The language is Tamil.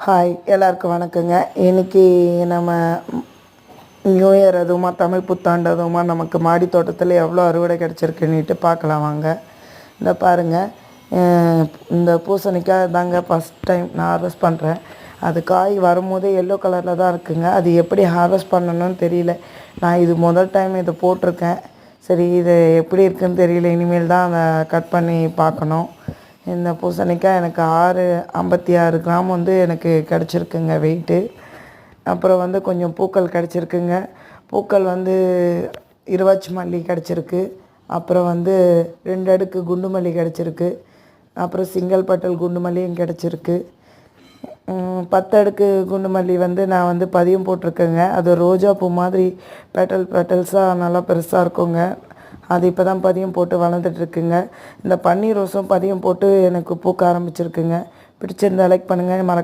ஹாய் எல்லாருக்கும் வணக்கங்க. இன்றைக்கி நம்ம நியூ இயர் அதுவுமா தமிழ் புத்தாண்டு அதுவுமா நமக்கு மாடி தோட்டத்தில் எவ்வளோ அறுவடை கிடச்சிருக்குன்னுட்டு பார்க்கலாம் வாங்க. இந்த பாருங்கள், இந்த பூசணிக்காய் தாங்க ஃபஸ்ட் டைம் நான் ஹார்வெஸ்ட் பண்ணுறேன். அது காய் வரும்போதே எல்லோ கலரில் தான் இருக்குங்க. அது எப்படி ஹார்வெஸ்ட் பண்ணணும்னு தெரியல. நான் இது முதல் டைம் இதை போட்டிருக்கேன். சரி, இது எப்படி இருக்குதுன்னு தெரியல. இனிமேல் தான் அதை கட் பண்ணி பார்க்கணும். இந்த பூசணிக்காய் எனக்கு 56 கிராம் வந்து எனக்கு கிடச்சிருக்குங்க வெயிட்டு. அப்புறம் வந்து கொஞ்சம் பூக்கள் கிடச்சிருக்குங்க. பூக்கள் வந்து இருவாச்சி மல்லி கிடச்சிருக்கு. அப்புறம் வந்து 2 அடுக்கு குண்டு மல்லி கிடச்சிருக்கு. அப்புறம் சிங்கிள் பட்டல் குண்டு மல்லியும் கிடச்சிருக்கு. 10 அடுக்கு குண்டு மல்லி வந்து நான் வந்து பதியம் போட்டிருக்கேங்க. அது ரோஜா பூ மாதிரி பெட்டல்ஸாக நல்லா பெருசாக இருக்குங்க. அது இப்போ தான் பதியம் போட்டு வளர்ந்துட்டுருக்குங்க. இந்த பன்னீர் ரோஸும் பதியம் போட்டு எனக்கு பூக்க ஆரம்பிச்சிருக்குங்க. பிடிச்சிருந்தா லைக் பண்ணுங்கள்.